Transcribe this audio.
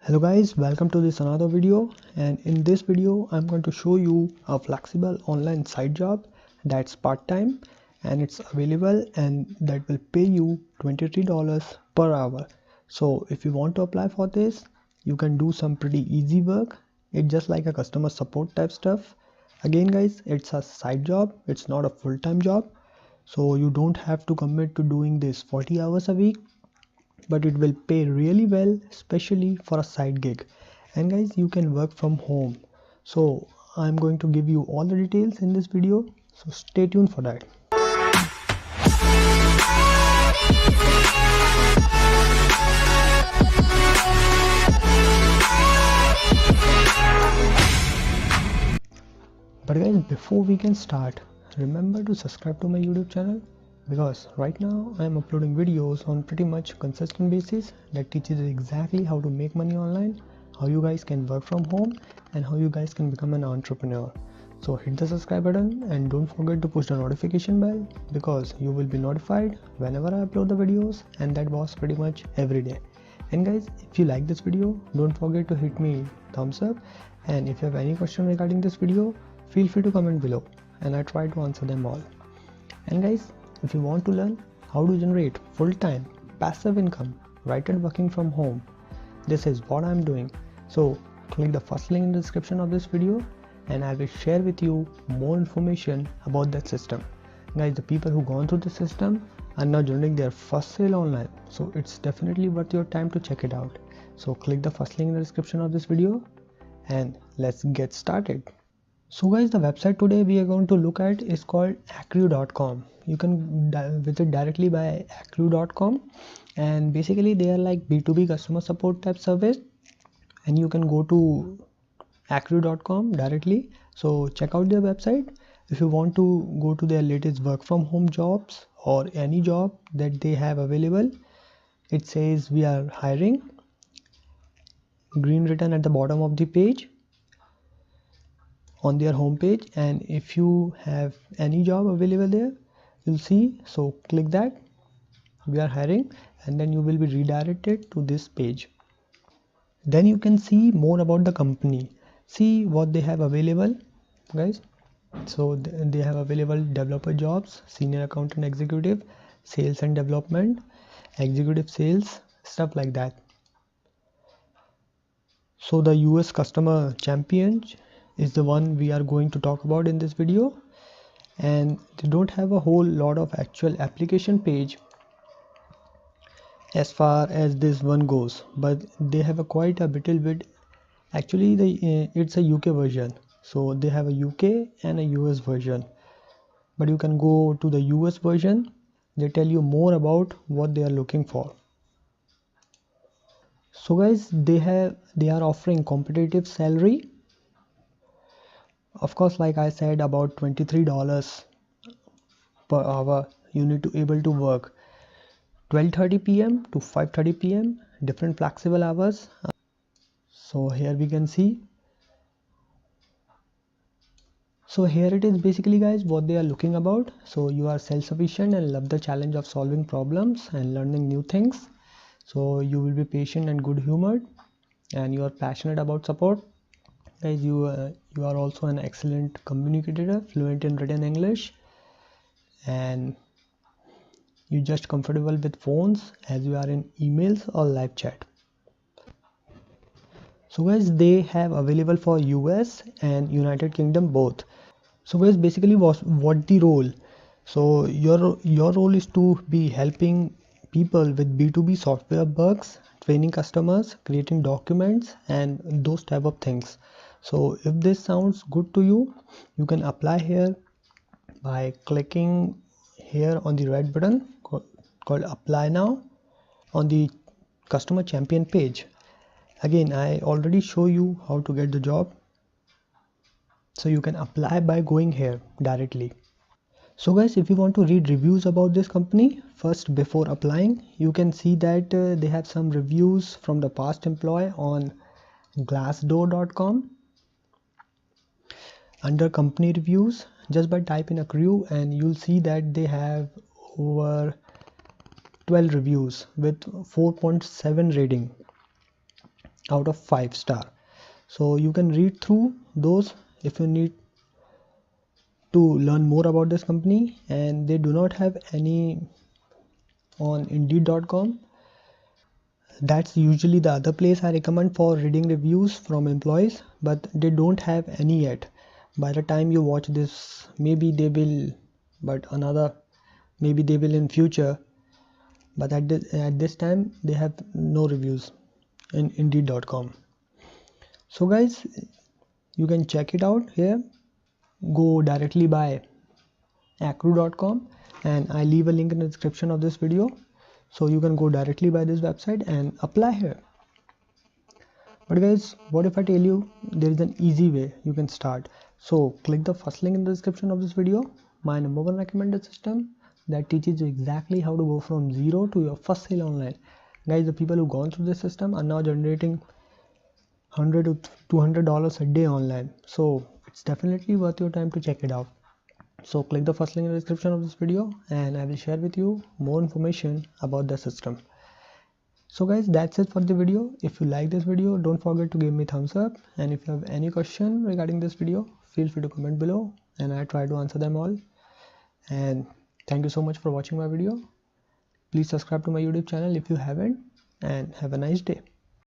Hello guys, welcome to this another video, and in this video I'm going to show you a flexible online side job that's part-time and it's available and that will pay you $23 per hour. So if you want to apply for this, you can do some pretty easy work. It's just like a customer support type stuff. Again guys, it's a side job, it's not a full-time job. So you don't have to commit to doing this 40 hours a week, but it will pay really well, especially for a side gig. And guys, you can work from home. So I'm going to give you all the details in this video, so stay tuned for that. But guys, before we can start, remember to subscribe to my YouTube channel, because right now I am uploading videos on pretty much consistent basis that teaches you exactly how to make money online, how you guys can work from home, and how you guys can become an entrepreneur. So hit the subscribe button and don't forget to push the notification bell, because you will be notified whenever I upload the videos, and that was pretty much every day. And guys, if you like this video, don't forget to hit me thumbs up, and if you have any question regarding this video, feel free to comment below and I try to answer them all. And guys, if you want to learn how to generate full-time passive income right at working from home, this is what I'm doing. So click the first link in the description of this video and I will share with you more information about that system. Guys, the people who gone through the system are now generating their first sale online, so it's definitely worth your time to check it out. So click the first link in the description of this video and let's get started. So guys, the website today we are going to look at is called Acrew.com. You can visit directly by Acrew.com, and basically they are like B2B customer support type service, and you can go to Acrew.com directly. So check out their website if you want to go to their latest work from home jobs or any job that they have available. It says we are hiring, green written at the bottom of the page on their homepage, and if you have any job available there, you'll see. So click that, we are hiring, and then you will be redirected to this page. Then you can see more about the company, see what they have available guys. So they have available developer jobs, senior accountant executive, sales and development, executive sales, stuff like that. So the US customer champion is the one we are going to talk about in this video, and they don't have a whole lot of actual application page as far as this one goes, but they have a quite a little bit. Actually it's a UK version, so they have a UK and a US version, but you can go to the US version. They tell you more about what they are looking for. So guys, they are offering competitive salary, of course, like I said, about $23 per hour. You need to able to work 12:30 p.m. to 5:30 p.m. different flexible hours. So here we can see. So here it is basically guys, what they are looking about. So you are self-sufficient and love the challenge of solving problems and learning new things. So you will be patient and good humored, and you are passionate about support. Guys, you are also an excellent communicator, fluent in written English, and you just comfortable with phones as you are in emails or live chat. So guys, they have available for US and United Kingdom both. So guys, basically what the role. So your role is to be helping people with B2B software bugs, training customers, creating documents, and those type of things. So if this sounds good to you, you can apply here by clicking here on the red button called apply now on the customer champion page. Again, I already show you how to get the job, so you can apply by going here directly. So guys, if you want to read reviews about this company first before applying, you can see that they have some reviews from the past employee on glassdoor.com. Under company reviews, just by type in Acrew and you'll see that they have over 12 reviews with 4.7 rating. out of 5 star. So you can read through those if you need to learn more about this company. And they do not have any on Indeed.com. That's usually the other place I recommend for reading reviews from employees, but they don't have any yet. By the time you watch this, maybe they will, but maybe they will in future. But at this time, they have no reviews in Indeed.com. So guys, you can check it out here. Go directly by acru.com, and I leave a link in the description of this video, so you can go directly by this website and apply here. But guys, what if I tell you there is an easy way you can start? So click the first link in the description of this video, my #1 recommended system that teaches you exactly how to go from zero to your first sale online. Guys, the people who gone through this system are now generating $100 to $200 a day online. So it's definitely worth your time to check it out. So click the first link in the description of this video and I will share with you more information about the system. So guys, that's it for the video. If you like this video, don't forget to give me thumbs up, and if you have any question regarding this video, feel free to comment below and I try to answer them all. And thank you so much for watching my video. Please subscribe to my YouTube channel if you haven't, and have a nice day.